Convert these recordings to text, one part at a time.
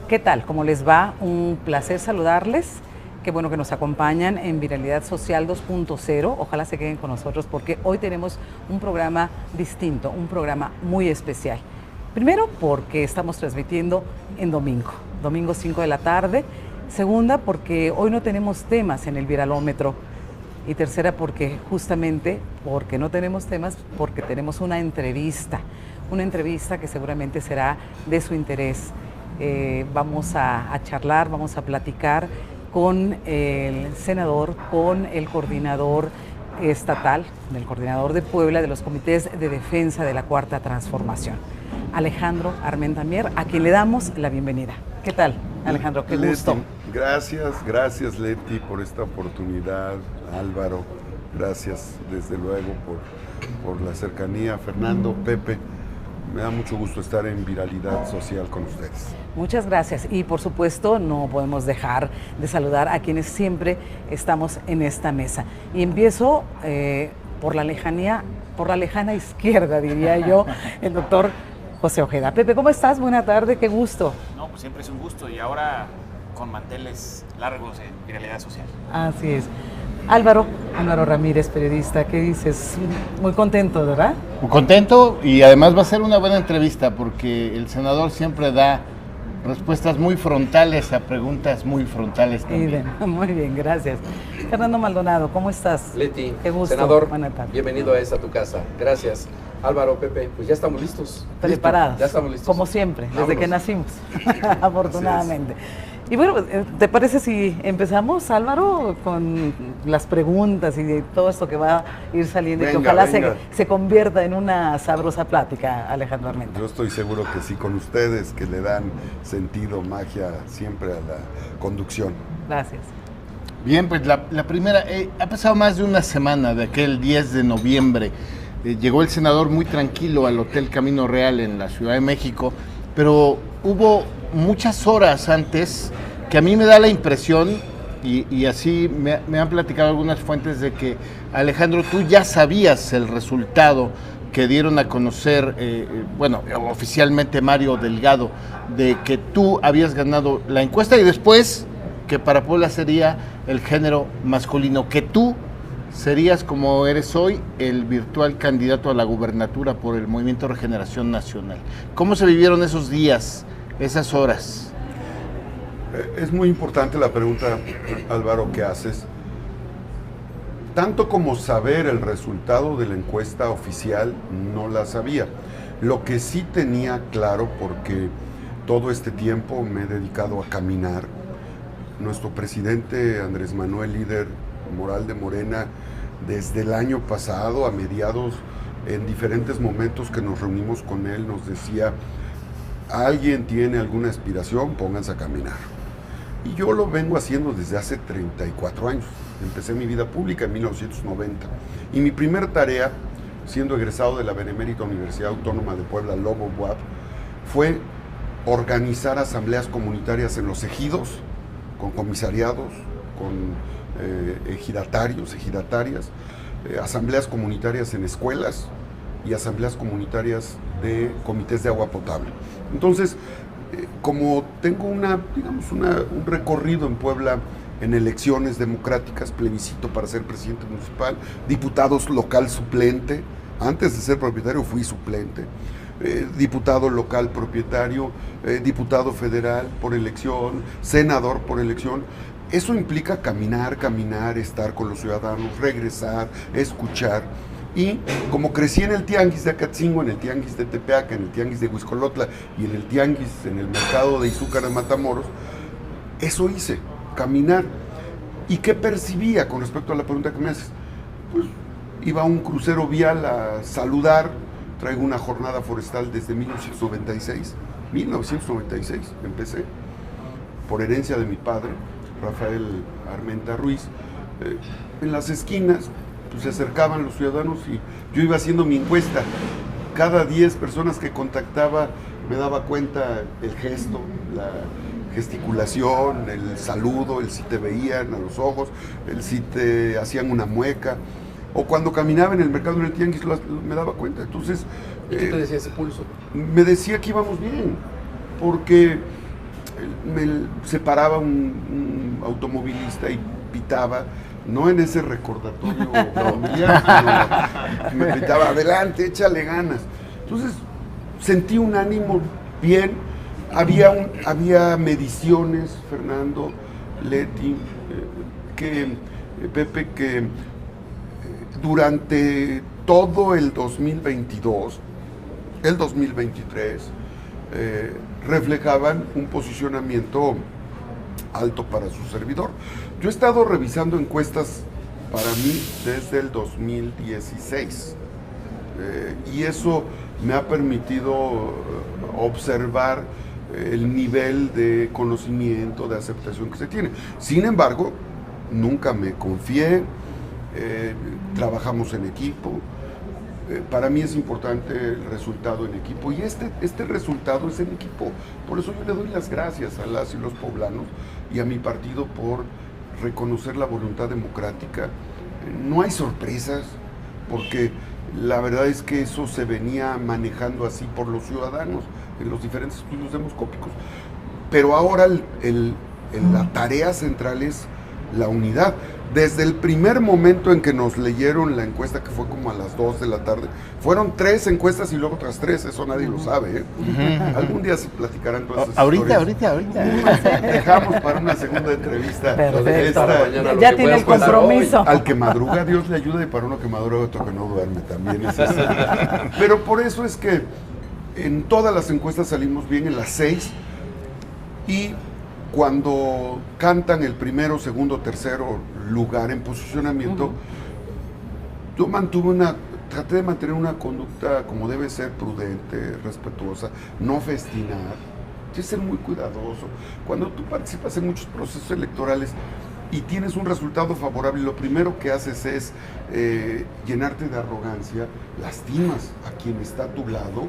¿Qué tal? ¿Cómo les va? Un placer saludarles. Qué bueno que nos acompañan en Viralidad Social 2.0. Ojalá se queden con nosotros porque hoy tenemos un programa distinto, un programa muy especial. Primero, porque estamos transmitiendo en domingo 5 de la tarde. Segunda, porque hoy no tenemos temas en el viralómetro. Y tercera, porque justamente porque no tenemos temas, porque tenemos una entrevista que seguramente será de su interés. Vamos a charlar, vamos a platicar con el senador, con el coordinador estatal, el coordinador de Puebla de los comités de defensa de la Cuarta Transformación, Alejandro Armenta Mier, a quien le damos la bienvenida. ¿Qué tal, Alejandro? Qué gusto. Gracias Leti por esta oportunidad, Álvaro, gracias desde luego por la cercanía, Fernando, Pepe. Me da mucho gusto estar en Viralidad Social con ustedes. Muchas gracias y por supuesto no podemos dejar de saludar a quienes siempre estamos en esta mesa. Y empiezo por la lejana izquierda, diría yo, el doctor José Ojeda. Pepe, ¿cómo estás? Buena tarde, qué gusto. No, pues siempre es un gusto y ahora con manteles largos en Viralidad Social. Así es. Álvaro Ramírez, periodista, ¿qué dices? Muy contento, ¿verdad? Muy contento y además va a ser una buena entrevista porque el senador siempre da respuestas muy frontales a preguntas muy frontales también. Muy bien, gracias. Fernando Maldonado, ¿cómo estás? Leti, qué gusto. senador, buena tarde. Bienvenido a esta tu casa. Gracias. Álvaro, Pepe, pues ya estamos listos. Preparados. Ya estamos listos. Como siempre, desde Vámonos. que nacimos, afortunadamente. Y bueno, ¿te parece si empezamos, Álvaro, con las preguntas y todo esto que va a ir saliendo y que ojalá se convierta en una sabrosa plática, Alejandro Armenta? Yo estoy seguro que sí, con ustedes que le dan sentido, magia siempre a la conducción. Gracias. Bien, pues la primera, ha pasado más de una semana de aquel 10 de noviembre. Llegó el senador muy tranquilo al Hotel Camino Real en la Ciudad de México, pero hubo muchas horas antes que a mí me da la impresión, y así me han platicado algunas fuentes, de que, Alejandro, tú ya sabías el resultado que dieron a conocer, oficialmente Mario Delgado, de que tú habías ganado la encuesta y después que para Puebla sería el género masculino, que tú serías, como eres hoy, el virtual candidato a la gubernatura por el Movimiento Regeneración Nacional. ¿Cómo se vivieron esos días, esas horas? Es muy importante la pregunta, Álvaro, que haces. Tanto como saber el resultado de la encuesta oficial, no la sabía. Lo que sí tenía claro, porque todo este tiempo me he dedicado a caminar, nuestro presidente Andrés Manuel, líder moral de Morena, desde el año pasado, a mediados, en diferentes momentos que nos reunimos con él, nos decía: ¿alguien tiene alguna aspiración? Pónganse a caminar. Y yo lo vengo haciendo desde hace 34 años. Empecé mi vida pública en 1990. Y mi primera tarea, siendo egresado de la Benemérita Universidad Autónoma de Puebla, Lobo UAP, fue organizar asambleas comunitarias en los ejidos, con comisariados, con ejidatarios, ejidatarias, asambleas comunitarias en escuelas y asambleas comunitarias de comités de agua potable. Entonces, como tengo un recorrido en Puebla en elecciones democráticas, plebiscito para ser presidente municipal, diputados local suplente, antes de ser propietario fui suplente, diputado local propietario, diputado federal por elección, senador por elección. Eso implica caminar, estar con los ciudadanos, regresar, escuchar. Y como crecí en el tianguis de Acatzingo, en el tianguis de Tepeaca, en el tianguis de Huixcolotla y en el tianguis, en el mercado de Izúcar de Matamoros, eso hice, caminar. ¿Y qué percibía con respecto a la pregunta que me haces? Pues iba a un crucero vial a saludar, traigo una jornada forestal desde 1996 empecé, por herencia de mi padre, Rafael Armenta Ruiz. En las esquinas pues, se acercaban los ciudadanos y yo iba haciendo mi encuesta. Cada 10 personas que contactaba me daba cuenta el gesto, la gesticulación, el saludo, el si te veían a los ojos, el si te hacían una mueca. O cuando caminaba en el mercado, en el tianguis, me daba cuenta. Entonces, ¿y qué te decía ese pulso? Me decía que íbamos bien, porque se paraba un automovilista y pitaba, no en ese recordatorio familiar, sino me pitaba, adelante, échale ganas. Entonces sentí un ánimo bien, había mediciones, Fernando, Leti, Pepe, que durante todo el 2022, el 2023, reflejaban un posicionamiento alto para su servidor. Yo he estado revisando encuestas para mí desde el 2016 y eso me ha permitido observar el nivel de conocimiento, de aceptación que se tiene. Sin embargo, nunca me confié, trabajamos en equipo. Para mí es importante el resultado en equipo y este resultado es en equipo. Por eso yo le doy las gracias a las y los poblanos y a mi partido por reconocer la voluntad democrática. No hay sorpresas, porque la verdad es que eso se venía manejando así por los ciudadanos en los diferentes estudios demoscópicos. Pero ahora la tarea central es la unidad. Desde el primer momento en que nos leyeron la encuesta, que fue como a las 2 de la tarde, fueron 3 encuestas y luego otras 3, eso nadie lo sabe, ¿eh? Algún día se platicarán todas esas Ahorita. Dejamos para una segunda entrevista. Perfecto. Ya tiene el compromiso. Al que madruga Dios le ayuda y para uno que madruga otro que no duerme también. Es así. Pero por eso es que en todas las encuestas salimos bien en las 6 y cuando cantan el primero, segundo, tercero lugar en posicionamiento, yo traté de mantener una conducta como debe ser, prudente, respetuosa, no festinar, hay que ser muy cuidadoso. Cuando tú participas en muchos procesos electorales y tienes un resultado favorable, lo primero que haces es llenarte de arrogancia, lastimas a quien está a tu lado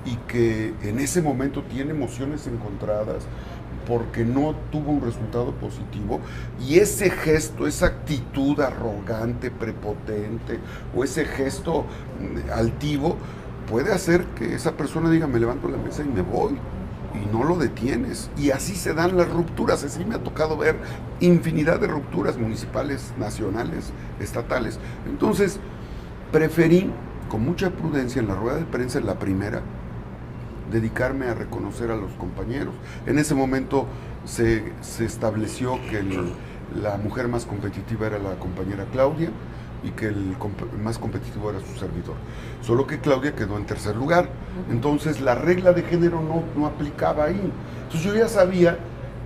y que en ese momento tiene emociones encontradas, porque no tuvo un resultado positivo, y ese gesto, esa actitud arrogante, prepotente, o ese gesto altivo, puede hacer que esa persona diga, me levanto la mesa y me voy, y no lo detienes. Y así se dan las rupturas. Así me ha tocado ver infinidad de rupturas municipales, nacionales, estatales. Entonces, preferí, con mucha prudencia, en la rueda de prensa, en la primera, dedicarme a reconocer a los compañeros. En ese momento se estableció que la mujer más competitiva era la compañera Claudia y que el más competitivo era su servidor. Solo que Claudia quedó en tercer lugar. Entonces la regla de género no aplicaba ahí. Entonces yo ya sabía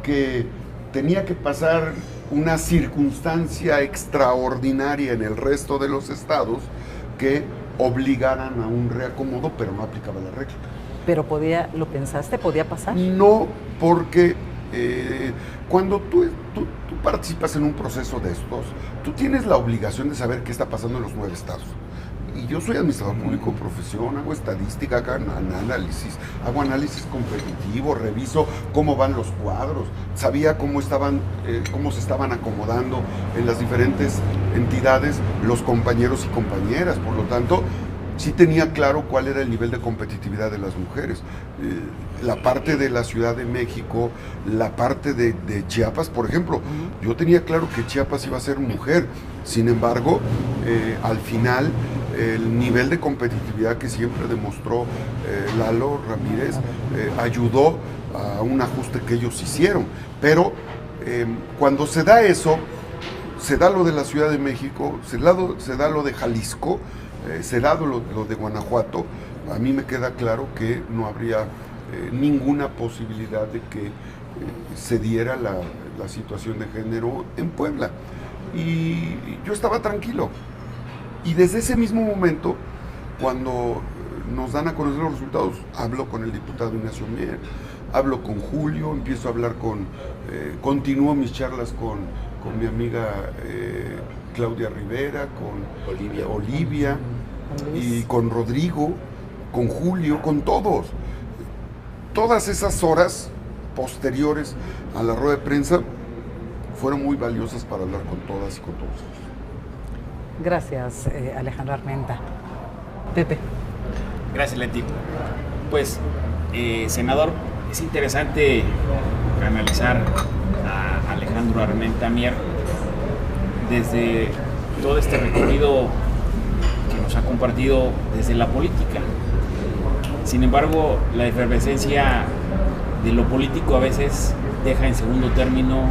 que tenía que pasar una circunstancia extraordinaria en el resto de los estados que obligaran a un reacomodo, pero no aplicaba la regla. Pero ¿lo pensaste? ¿Podía pasar? No, porque cuando tú participas en un proceso de estos, tú tienes la obligación de saber qué está pasando en los 9 estados. Y yo soy administrador público de profesión, hago estadística, hago análisis competitivo, reviso cómo van los cuadros, sabía cómo se estaban acomodando en las diferentes entidades los compañeros y compañeras. Por lo tanto, sí tenía claro cuál era el nivel de competitividad de las mujeres. La parte de la Ciudad de México, la parte de Chiapas, por ejemplo, yo tenía claro que Chiapas iba a ser mujer. Sin embargo, al final, el nivel de competitividad que siempre demostró Lalo Ramírez ayudó a un ajuste que ellos hicieron. Pero cuando se da eso, se da lo de la Ciudad de México, se da lo de Jalisco, se da lo de Guanajuato, a mí me queda claro que no habría ninguna posibilidad de que se diera la situación de género en Puebla. Y yo estaba tranquilo. Y desde ese mismo momento, cuando nos dan a conocer los resultados, hablo con el diputado Ignacio Mier, hablo con Julio, empiezo a hablar continúo mis charlas con mi amiga Claudia Rivera, con Olivia y con Rodrigo, con Julio, con todos. Todas esas horas posteriores a la rueda de prensa fueron muy valiosas para hablar con todas y con todos. Gracias, Alejandro Armenta. Pepe. Gracias, Leti. Pues, senador, es interesante canalizar a Alejandro Armenta Mier desde todo este recorrido que nos ha compartido desde la política. Sin embargo, la efervescencia de lo político a veces deja en segundo término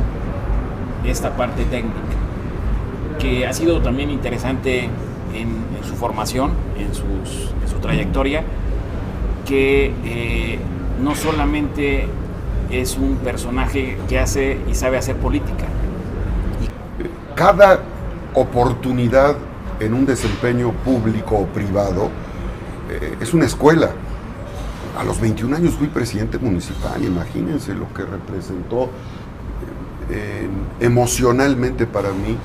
esta parte técnica, que ha sido también interesante en su formación, en su trayectoria, que no solamente es un personaje que hace y sabe hacer política. Cada oportunidad en un desempeño público o privado es una escuela. A los 21 años fui presidente municipal, imagínense lo que representó emocionalmente para mí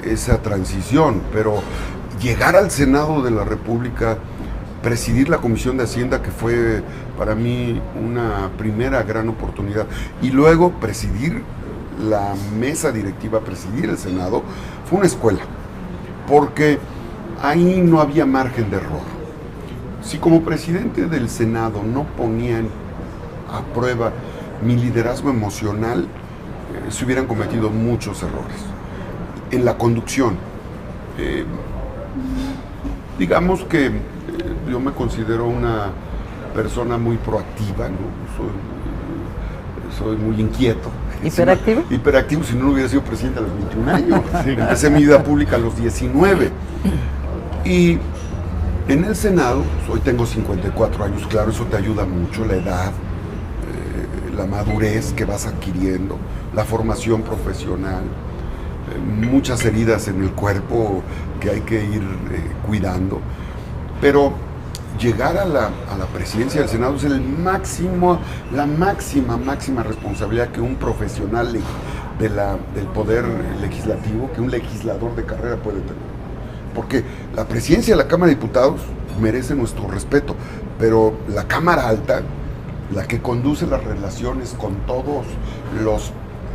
esa transición, pero llegar al Senado de la República, presidir la Comisión de Hacienda, que fue para mí una primera gran oportunidad, y luego presidir la mesa directiva, presidir el Senado, fue una escuela, porque ahí no había margen de error. Si como presidente del Senado no ponían a prueba mi liderazgo emocional, se hubieran cometido muchos errores. En la conducción, digamos que yo me considero una persona muy proactiva, ¿no? Soy muy inquieto. ¿Hiperactivo? Hiperactivo, si no hubiera sido presidente a los 21 años. Empecé mi vida pública a los 19. Y en el Senado, pues hoy tengo 54 años, claro, eso te ayuda mucho, la edad, la madurez que vas adquiriendo, la formación profesional, muchas heridas en el cuerpo que hay que ir cuidando. Pero llegar a la presidencia del Senado es la máxima responsabilidad que un profesional del poder legislativo, que un legislador de carrera puede tener. Porque la presidencia de la Cámara de Diputados merece nuestro respeto, pero la Cámara Alta, la que conduce las relaciones con todos los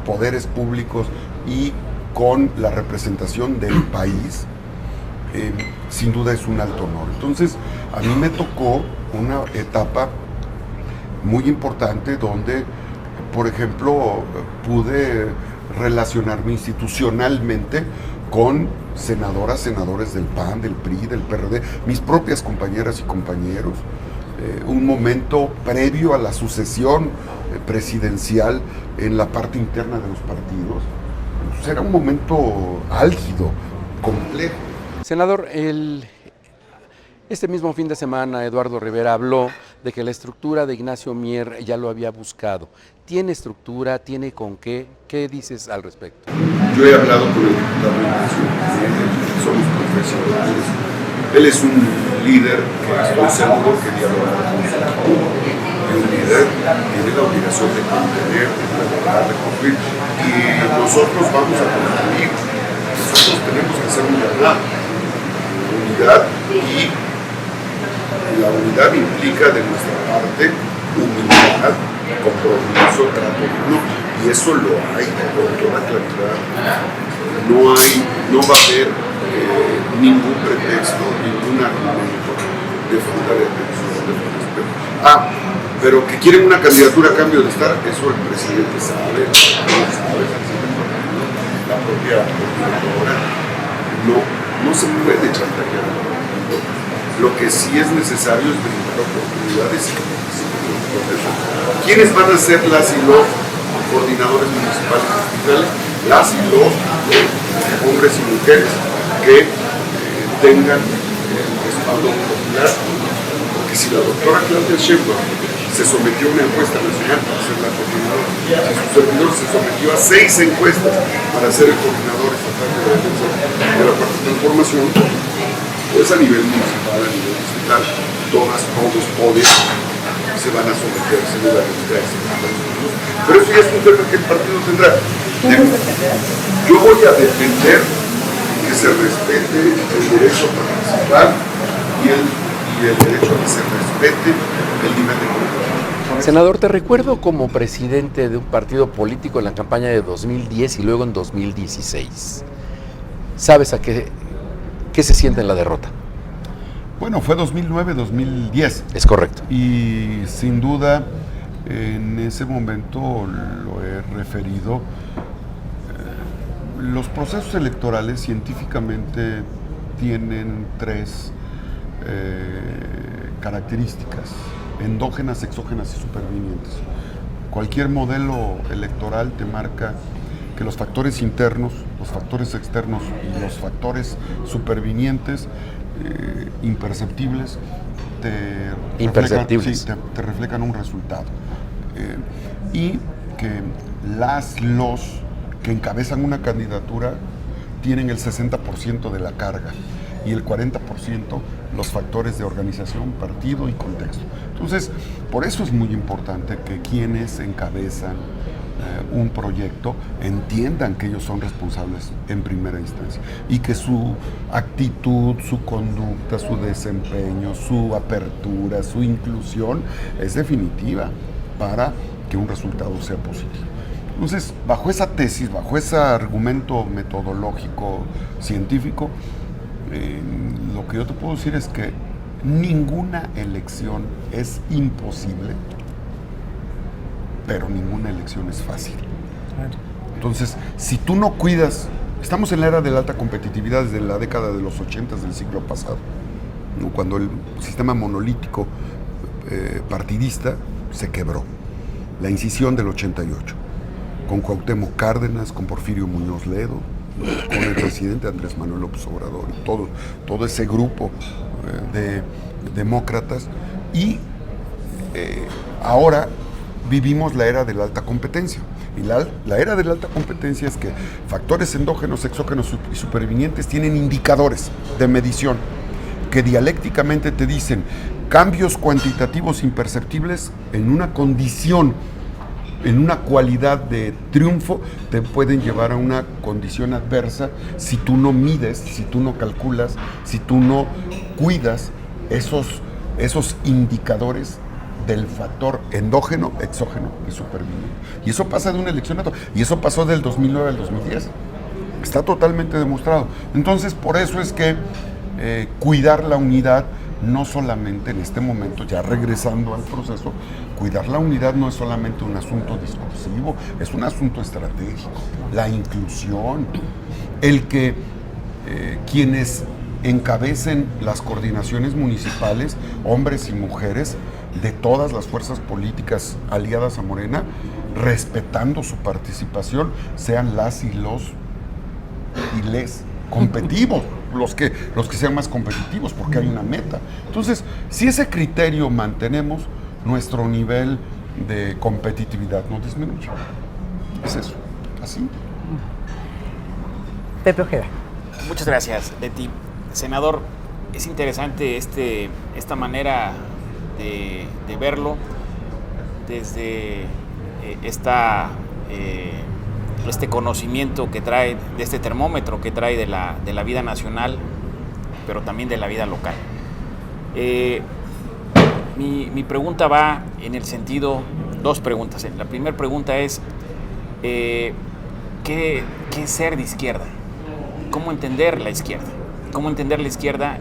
poderes públicos y con la representación del país, sin duda es un alto honor. Entonces, a mí me tocó una etapa muy importante donde, por ejemplo, pude relacionarme institucionalmente con senadoras, senadores del PAN, del PRI, del PRD, mis propias compañeras y compañeros, un momento previo a la sucesión presidencial en la parte interna de los partidos. Pues era un momento álgido, complejo. Senador, este mismo fin de semana Eduardo Rivera habló de que la estructura de Ignacio Mier ya lo había buscado. ¿Tiene estructura? ¿Tiene con qué? ¿Qué dices al respecto? Yo he hablado con el diputado Ignacio Mier, somos profesionales. Él es un líder que estoy seguro que dialogará con su equipo. Es un líder que tiene la obligación de contener, de trabajar, de construir. Y nosotros vamos a construir. Nosotros tenemos que hacer un llamado. Unidad, y la unidad implica de nuestra parte humildad, compromiso, trato digno, y eso lo hay con toda claridad. No va a haber ningún pretexto, ningún argumento de falta de atención, de respeto. Pero que quieren una candidatura a cambio de estar, eso el presidente sabe, la propia coordinadora, no se puede chantajear. Lo que sí es necesario es brindar oportunidades y procesos. ¿Quiénes van a ser las y los coordinadores municipales y distritales? Las y los hombres y mujeres que tengan el respaldo popular. Porque si la doctora Claudia Sheinbaum se sometió a una encuesta nacional para ser la coordinadora, si su servidor se sometió a 6 encuestas para ser el coordinador estatal de la defensa de la cuarta transformación, pues a nivel municipal, a nivel distrital, todos se van a someter, se van a realizar. Pero eso ya es un tema que el partido tendrá. Yo voy a defender que se respete el derecho a participar y el derecho a que se respete el nivel de comunicación. Senador, te recuerdo como presidente de un partido político en la campaña de 2010 y luego en 2016. ¿Sabes a qué se siente en la derrota? Bueno, fue 2009-2010. Es correcto. Y sin duda En ese momento lo he referido. Los procesos electorales científicamente tienen 3 características: endógenas, exógenas y supervinientes. Cualquier modelo electoral te marca que los factores internos, los factores externos y los factores supervinientes, imperceptibles, te reflejan un resultado. Y que los que encabezan una candidatura tienen el 60% de la carga y el 40% los factores de organización, partido y contexto. Entonces, por eso es muy importante que quienes encabezan un proyecto entiendan que ellos son responsables en primera instancia y que su actitud, su conducta, su desempeño, su apertura, su inclusión es definitiva para que un resultado sea positivo. Entonces, bajo esa tesis, bajo ese argumento metodológico científico, lo que yo te puedo decir es que ninguna elección es imposible, pero ninguna elección es fácil. Entonces, si tú no cuidas, estamos en la era de la alta competitividad desde la década de los 80 del siglo pasado, ¿no? Cuando el sistema monolítico partidista se quebró, la incisión del 88, con Cuauhtémoc Cárdenas, con Porfirio Muñoz Ledo, con el presidente Andrés Manuel López Obrador, todo ese grupo de demócratas, y ahora vivimos la era de la alta competencia. Y la era de la alta competencia es que factores endógenos, exógenos y supervinientes tienen indicadores de medición que dialécticamente te dicen cambios cuantitativos imperceptibles en una condición, en una cualidad de triunfo, te pueden llevar a una condición adversa si tú no mides, si tú no calculas, si tú no cuidas esos indicadores del factor endógeno, exógeno y superviniente. Y eso pasa de una elección a otra. Y eso pasó del 2009 al 2010. Está totalmente demostrado. Entonces, por eso es que cuidar la unidad, no solamente en este momento, ya regresando al proceso, cuidar la unidad no es solamente un asunto discursivo, es un asunto estratégico. La inclusión, el que quienes encabecen las coordinaciones municipales, hombres y mujeres de todas las fuerzas políticas aliadas a Morena, respetando su participación, sean las y los y les competitivos, los que sean más competitivos, porque hay una meta. Entonces, si ese criterio mantenemos, nuestro nivel de competitividad no disminuye. Es eso, así. Pepe Ojeda. Muchas gracias, Leti. Senador, es interesante esta manera de verlo desde este conocimiento que trae, de este termómetro que trae de la vida nacional, pero también de la vida local. Mi pregunta va en el sentido, 2 preguntas. La primera pregunta es, ¿qué es ser de izquierda? ¿Cómo entender la izquierda? ¿Cómo entender la izquierda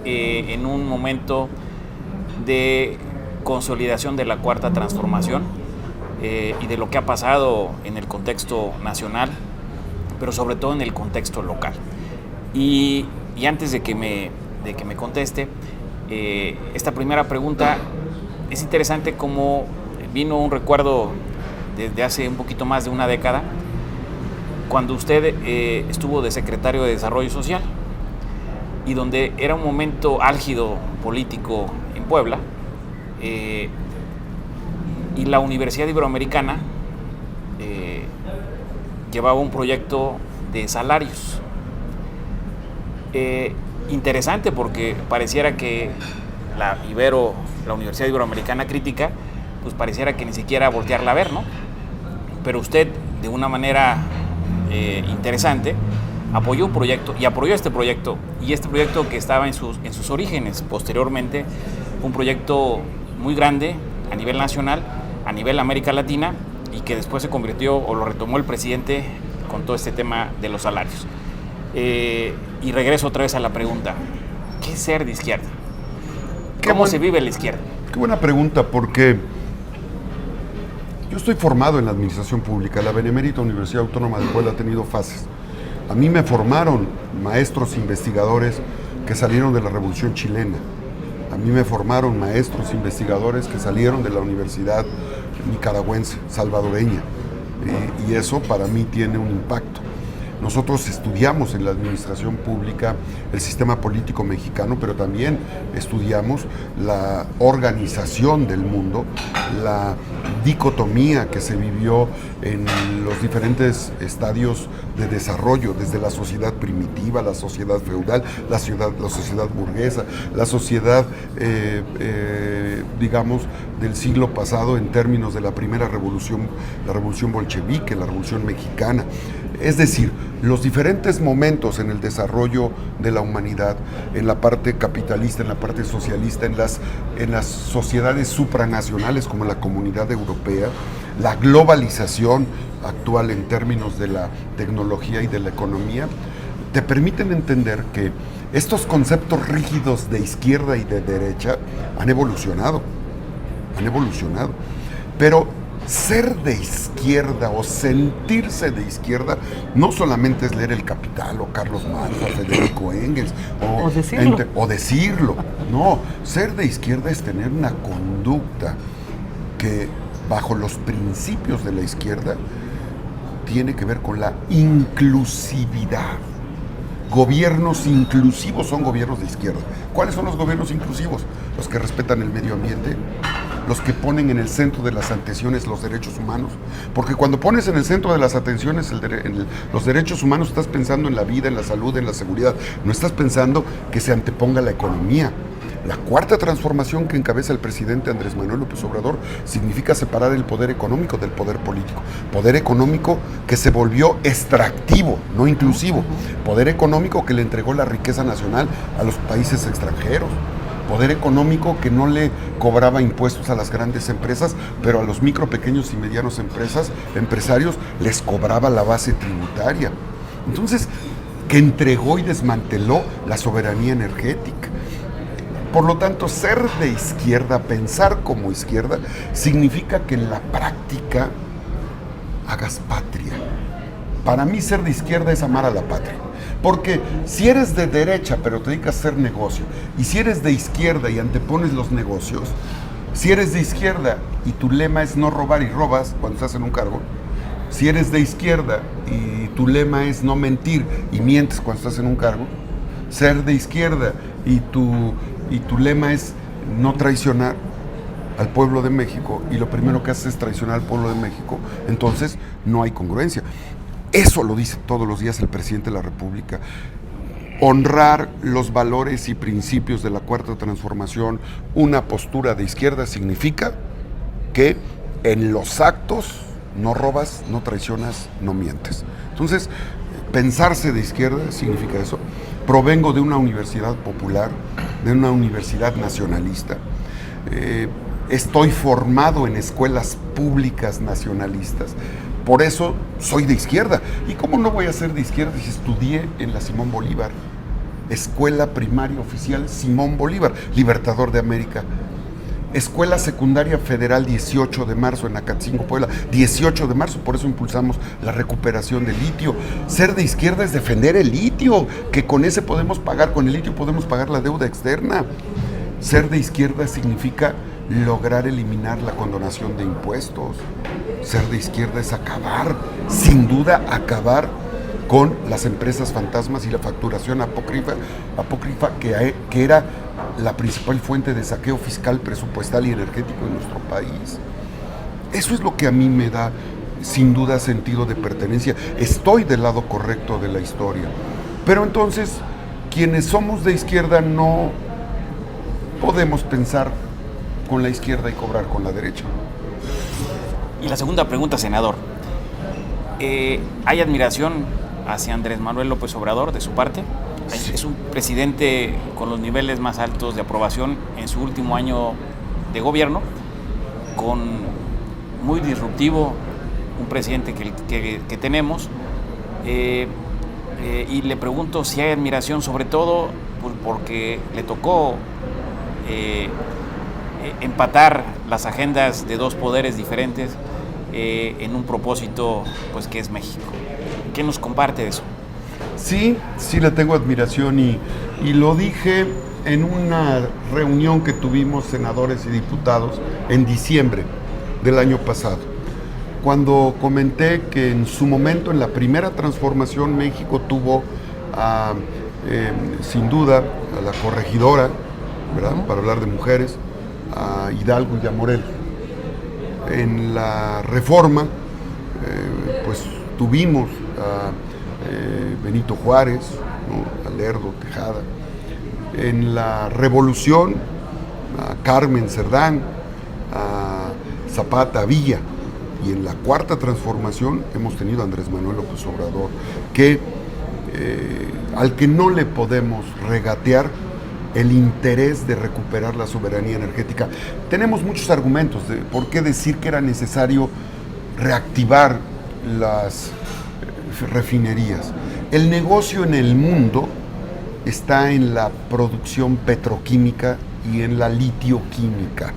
en un momento de consolidación de la Cuarta Transformación y de lo que ha pasado en el contexto nacional, pero sobre todo en el contexto local? Y antes de que me conteste, esta primera pregunta, es interesante cómo vino un recuerdo desde hace un poquito más de una década, cuando usted estuvo de secretario de Desarrollo Social, y donde era un momento álgido político en Puebla, y la Universidad Iberoamericana llevaba un proyecto de salarios. Interesante, porque pareciera que la Universidad Iberoamericana crítica, pues pareciera que ni siquiera voltearla a ver, ¿no? Pero usted, de una manera interesante, apoyó un proyecto, y apoyó este proyecto, y este proyecto que estaba en sus orígenes, posteriormente, un proyecto muy grande a nivel nacional, a nivel América Latina, y que después se convirtió, o lo retomó el presidente con todo este tema de los salarios. Y regreso otra vez a la pregunta, ¿qué es ser de izquierda? ¿Cómo se vive la izquierda? Qué buena pregunta, porque Yo estoy formado en la administración pública. La Benemérita Universidad Autónoma de Puebla ha tenido fases. A mí me formaron maestros investigadores que salieron de la Revolución Chilena. A mí me formaron maestros investigadores que salieron de la Universidad Nicaragüense, salvadoreña. Y eso para mí tiene un impacto. Nosotros estudiamos en la administración pública el sistema político mexicano, pero también estudiamos la organización del mundo, la dicotomía que se vivió en los diferentes estadios de desarrollo, desde la sociedad primitiva, la sociedad feudal, la sociedad burguesa, la sociedad, digamos, del siglo pasado en términos de la primera revolución, la revolución bolchevique, la revolución mexicana. Es decir, los diferentes momentos en el desarrollo de la humanidad, en la parte capitalista, en la parte socialista, en las sociedades supranacionales como la Comunidad Europea, la globalización actual en términos de la tecnología y de la economía, te permiten entender que estos conceptos rígidos de izquierda y de derecha han evolucionado. Pero ser de izquierda o sentirse de izquierda no solamente es leer El Capital o Carlos Marx o Federico Engels o decirlo. No, ser de izquierda es tener una conducta que bajo los principios de la izquierda tiene que ver con la inclusividad. Gobiernos inclusivos son gobiernos de izquierda. ¿Cuáles son los gobiernos inclusivos? Los que respetan el medio ambiente, los que ponen en el centro de las atenciones los derechos humanos, porque cuando pones en el centro de las atenciones los derechos humanos, estás pensando en la vida, en la salud, en la seguridad, no estás pensando que se anteponga la economía. La cuarta transformación que encabeza el presidente Andrés Manuel López Obrador significa separar el poder económico del poder político. Poder económico que se volvió extractivo, no inclusivo. Poder económico que le entregó la riqueza nacional a los países extranjeros. Poder económico que no le cobraba impuestos a las grandes empresas, pero a los micro, pequeños y medianos empresarios les cobraba la base tributaria. Entonces, que entregó y desmanteló la soberanía energética. Por lo tanto, ser de izquierda, pensar como izquierda, significa que en la práctica hagas patria. Para mí ser de izquierda es amar a la patria. Porque si eres de derecha pero te dedicas a hacer negocio, y si eres de izquierda y antepones los negocios, si eres de izquierda y tu lema es no robar y robas cuando estás en un cargo, si eres de izquierda y tu lema es no mentir y mientes cuando estás en un cargo, ser de izquierda y tu lema es no traicionar al pueblo de México y lo primero que haces es traicionar al pueblo de México, entonces no hay congruencia. Eso lo dice todos los días el presidente de la República. Honrar los valores y principios de la Cuarta Transformación, una postura de izquierda significa que en los actos no robas, no traicionas, no mientes. Entonces, pensarse de izquierda significa eso. Provengo de una universidad popular, de una universidad nacionalista. Estoy formado en escuelas públicas nacionalistas. Por eso soy de izquierda. ¿Y cómo no voy a ser de izquierda si estudié en la Simón Bolívar? Escuela Primaria Oficial Simón Bolívar, Libertador de América. Escuela Secundaria Federal 18 de marzo en Acatzingo, Puebla. 18 de marzo, por eso impulsamos la recuperación del litio. Ser de izquierda es defender el litio, que con ese podemos pagar, con el litio podemos pagar la deuda externa. Ser de izquierda significa lograr eliminar la condonación de impuestos. Ser de izquierda es acabar, sin duda acabar con las empresas fantasmas y la facturación apócrifa que era la principal fuente de saqueo fiscal, presupuestal y energético en nuestro país. Eso es lo que a mí me da, sin duda, sentido de pertenencia. Estoy del lado correcto de la historia. Pero entonces, quienes somos de izquierda no podemos pensar con la izquierda y cobrar con la derecha. Y la segunda pregunta, senador. ¿Hay admiración hacia Andrés Manuel López Obrador de su parte? Sí. Es un presidente con los niveles más altos de aprobación en su último año de gobierno, muy disruptivo, un presidente que tenemos. Y le pregunto si hay admiración, sobre todo porque le tocó empatar las agendas de dos poderes diferentes, en un propósito pues que es México. ¿Qué nos comparte de eso? Sí, sí le tengo admiración y lo dije en una reunión que tuvimos senadores y diputados en diciembre del año pasado, cuando comenté que en su momento, en la primera transformación, México tuvo sin duda a la corregidora, ¿verdad? Para hablar de mujeres, a Hidalgo y a Morelos. En la reforma, pues tuvimos a Benito Juárez, ¿no? A Lerdo, Tejada. En la revolución, a Carmen Cerdán, a Zapata, a Villa. Y en la cuarta transformación hemos tenido a Andrés Manuel López Obrador, que al que no le podemos regatear el interés de recuperar la soberanía energética. Tenemos muchos argumentos de por qué decir que era necesario reactivar las refinerías. El negocio en el mundo está en la producción petroquímica y en la litioquímica.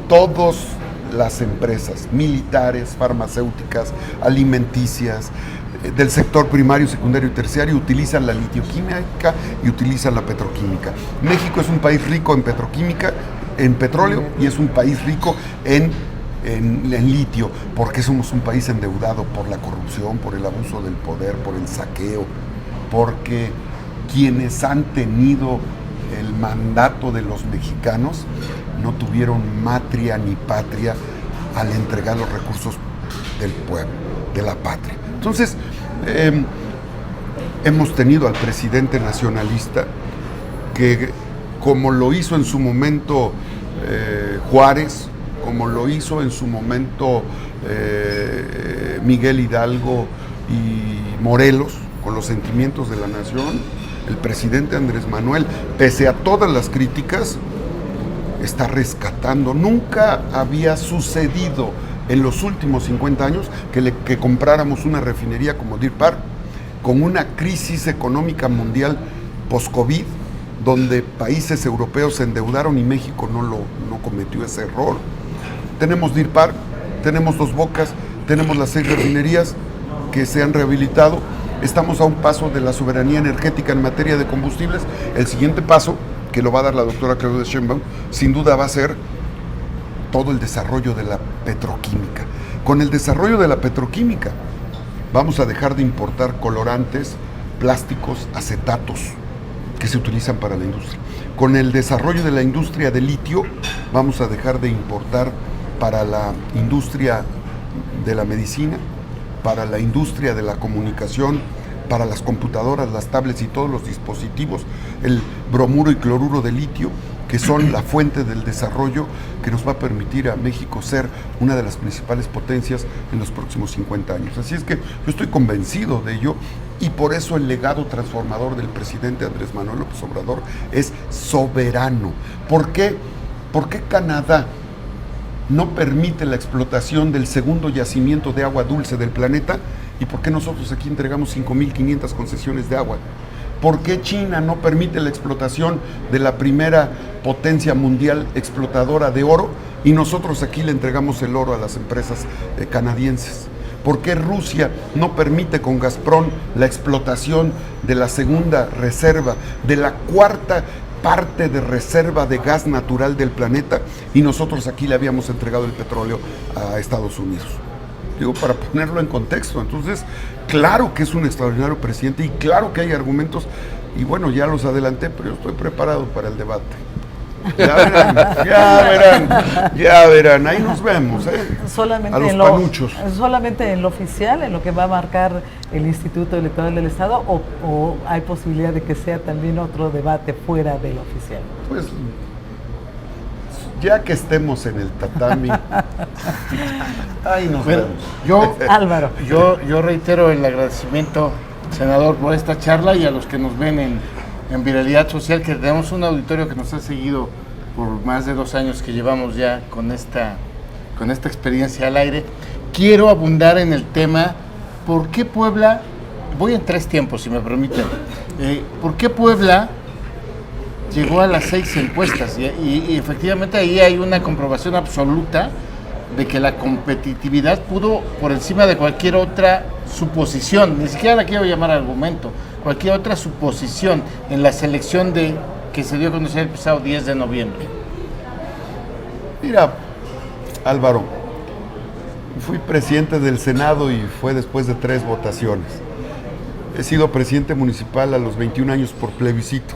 Todas las empresas militares, farmacéuticas, alimenticias, del sector primario, secundario y terciario utilizan la litioquímica y utilizan la petroquímica. México es un país rico en petroquímica, en petróleo, y es un país rico en litio, porque somos un país endeudado por la corrupción, por el abuso del poder, por el saqueo, porque quienes han tenido el mandato de los mexicanos no tuvieron matria ni patria al entregar los recursos del pueblo, de la patria. Entonces, hemos tenido al presidente nacionalista que, como lo hizo en su momento Juárez, como lo hizo en su momento Miguel Hidalgo y Morelos, con los sentimientos de la nación, el presidente Andrés Manuel, pese a todas las críticas, está rescatando. Nunca había sucedido en los últimos 50 años que compráramos una refinería como Deer Park, con una crisis económica mundial post-COVID, donde países europeos se endeudaron y México no cometió ese error. Tenemos Deer Park, tenemos Dos Bocas, tenemos las 6 refinerías que se han rehabilitado. Estamos a un paso de la soberanía energética en materia de combustibles. El siguiente paso, que lo va a dar la doctora Claudia Sheinbaum, sin duda va a ser todo el desarrollo de la petroquímica. Con el desarrollo de la petroquímica vamos a dejar de importar colorantes, plásticos, acetatos que se utilizan para la industria. Con el desarrollo de la industria de litio vamos a dejar de importar para la industria de la medicina, para la industria de la comunicación, para las computadoras, las tablets y todos los dispositivos, el bromuro y cloruro de litio, que son la fuente del desarrollo que nos va a permitir a México ser una de las principales potencias en los próximos 50 años. Así es que yo estoy convencido de ello, y por eso el legado transformador del presidente Andrés Manuel López Obrador es soberano. ¿Por qué? ¿Por qué Canadá no permite la explotación del segundo yacimiento de agua dulce del planeta? ¿Y por qué nosotros aquí entregamos 5.500 concesiones de agua? ¿Por qué China no permite la explotación de la primera potencia mundial explotadora de oro y nosotros aquí le entregamos el oro a las empresas canadienses? ¿Por qué Rusia no permite con Gazprom la explotación de la segunda reserva, de la cuarta parte de reserva de gas natural del planeta, y nosotros aquí le habíamos entregado el petróleo a Estados Unidos? Digo, para ponerlo en contexto. Entonces, claro que es un extraordinario presidente y claro que hay argumentos, y bueno, ya los adelanté, pero yo estoy preparado para el debate. Ya verán, ahí nos vemos, solamente a los panuchos. ¿Solamente en lo oficial, en lo que va a marcar el Instituto Electoral del Estado, o hay posibilidad de que sea también otro debate fuera del oficial? Pues ya que estemos en el tatami, ahí nos vemos. Álvaro. Yo reitero el agradecimiento, senador, por esta charla, y a los que nos ven en Viralidad Social, que tenemos un auditorio que nos ha seguido por más de 2 años que llevamos ya con esta experiencia al aire. Quiero abundar en el tema, ¿por qué Puebla? Voy en 3 tiempos, si me permiten. ¿Por qué Puebla llegó a las 6 encuestas? Y efectivamente ahí hay una comprobación absoluta de que la competitividad pudo por encima de cualquier otra suposición, ni siquiera la quiero llamar argumento, cualquier otra suposición en la selección que se dio a conocer el pasado 10 de noviembre. Mira, Álvaro, fui presidente del Senado y fue después de 3 votaciones. He sido presidente municipal a los 21 años por plebiscito.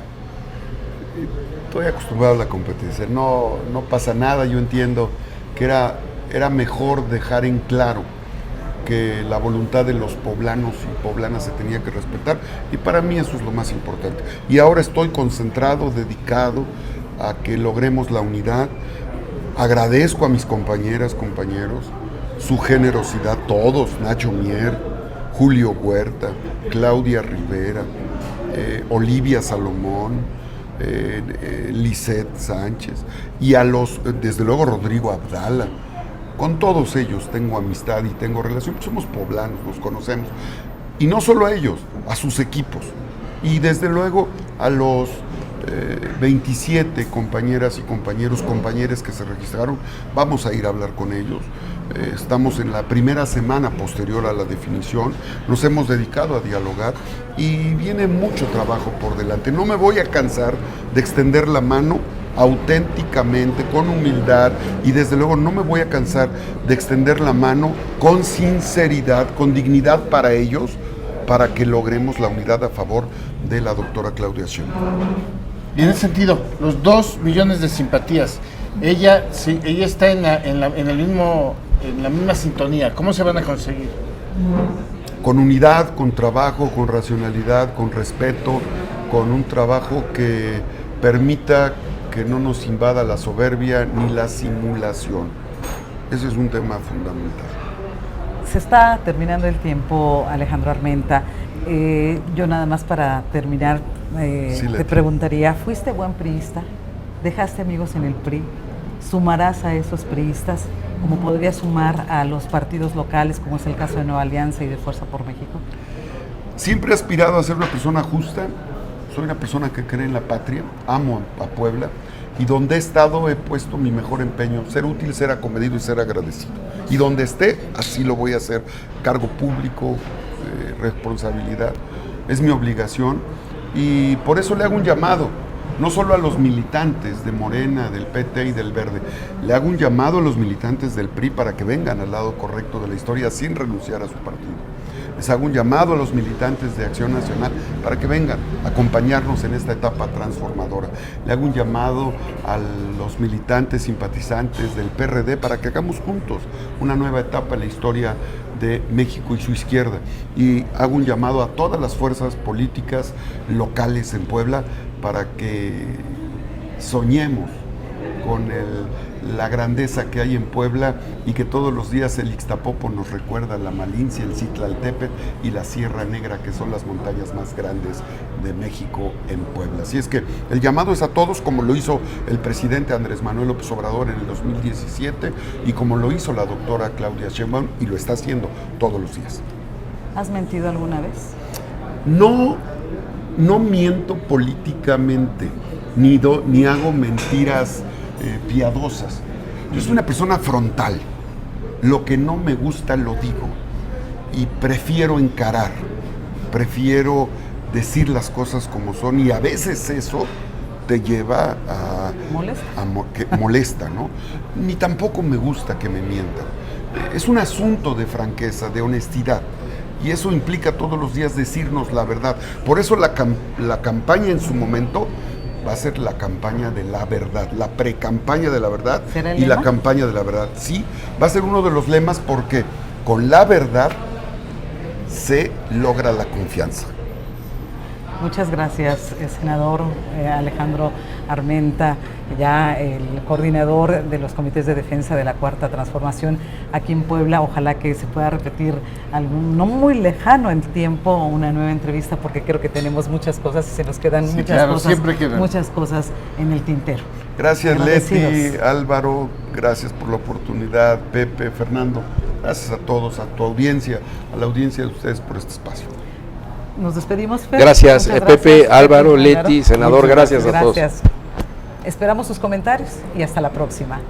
Estoy acostumbrado a la competencia, no pasa nada. Yo entiendo que era mejor dejar en claro que la voluntad de los poblanos y poblanas se tenía que respetar, y para mí eso es lo más importante. Y ahora estoy concentrado, dedicado a que logremos la unidad. Agradezco a mis compañeras, compañeros, su generosidad, todos, Nacho Mier, Julio Huerta, Claudia Rivera, Olivia Salomón, Lisette Sánchez, y desde luego Rodrigo Abdala. Con todos ellos tengo amistad y tengo relación, somos poblanos, nos conocemos. Y no solo a ellos, a sus equipos. Y desde luego a los 27 compañeras y compañeros que se registraron, vamos a ir a hablar con ellos. Estamos en la primera semana posterior a la definición, nos hemos dedicado a dialogar y viene mucho trabajo por delante. No me voy a cansar de extender la mano auténticamente, con humildad, y desde luego no me voy a cansar de extender la mano con sinceridad, con dignidad para ellos, para que logremos la unidad a favor de la doctora Claudia Sheinbaum. Y en ese sentido, los 2 millones de simpatías, ella está en la misma sintonía. ¿Cómo se van a conseguir? Con unidad, con trabajo, con racionalidad, con respeto, con un trabajo que permita que no nos invada la soberbia ni la simulación. Ese es un tema fundamental. Se está terminando el tiempo, Alejandro Armenta. Yo nada más para terminar, te preguntaría, ¿fuiste buen priista? ¿Dejaste amigos en el PRI? ¿Sumarás a esos priistas como podrías sumar a los partidos locales, como es el caso de Nueva Alianza y de Fuerza por México? Siempre he aspirado a ser una persona justa. Soy una persona que cree en la patria, amo a Puebla, y donde he estado he puesto mi mejor empeño, ser útil, ser acomedido y ser agradecido. Y donde esté, así lo voy a hacer. Cargo público, responsabilidad, es mi obligación, y por eso le hago un llamado, no solo a los militantes de Morena, del PT y del Verde, le hago un llamado a los militantes del PRI para que vengan al lado correcto de la historia sin renunciar a su partido. Les hago un llamado a los militantes de Acción Nacional para que vengan a acompañarnos en esta etapa transformadora. Le hago un llamado a los militantes simpatizantes del PRD para que hagamos juntos una nueva etapa en la historia de México y su izquierda. Y hago un llamado a todas las fuerzas políticas locales en Puebla para que soñemos con la grandeza que hay en Puebla, y que todos los días el Ixtapopo nos recuerda la Malincia, el Citlaltépetl y la Sierra Negra, que son las montañas más grandes de México en Puebla. Así es que el llamado es a todos, como lo hizo el presidente Andrés Manuel López Obrador en el 2017 y como lo hizo la doctora Claudia Sheinbaum, y lo está haciendo todos los días. ¿¿Has mentido alguna vez? No miento políticamente, ni hago mentiras piadosas. Yo soy una persona frontal. Lo que no me gusta lo digo, y prefiero encarar, prefiero decir las cosas como son, y a veces eso te lleva a molesta, ¿no? Ni tampoco me gusta que me mientan. Es un asunto de franqueza, de honestidad, y eso implica todos los días decirnos la verdad. Por eso la campaña en su momento va a ser la campaña de la verdad, la pre-campaña de la verdad y la campaña de la verdad. Sí, va a ser uno de los lemas, porque con la verdad se logra la confianza. Muchas gracias, senador Alejandro Armenta, ya el coordinador de los comités de defensa de la Cuarta Transformación aquí en Puebla. Ojalá que se pueda repetir no muy lejano en tiempo una nueva entrevista, porque creo que tenemos muchas cosas y se nos quedan muchas cosas en el tintero. Gracias, Leti, Álvaro, gracias por la oportunidad, Pepe, Fernando, gracias a todos, a tu audiencia, a la audiencia de ustedes por este espacio. Nos despedimos, Fer. Gracias, Pepe, Álvaro, Leti, senador, gracias a todos. Esperamos sus comentarios y hasta la próxima.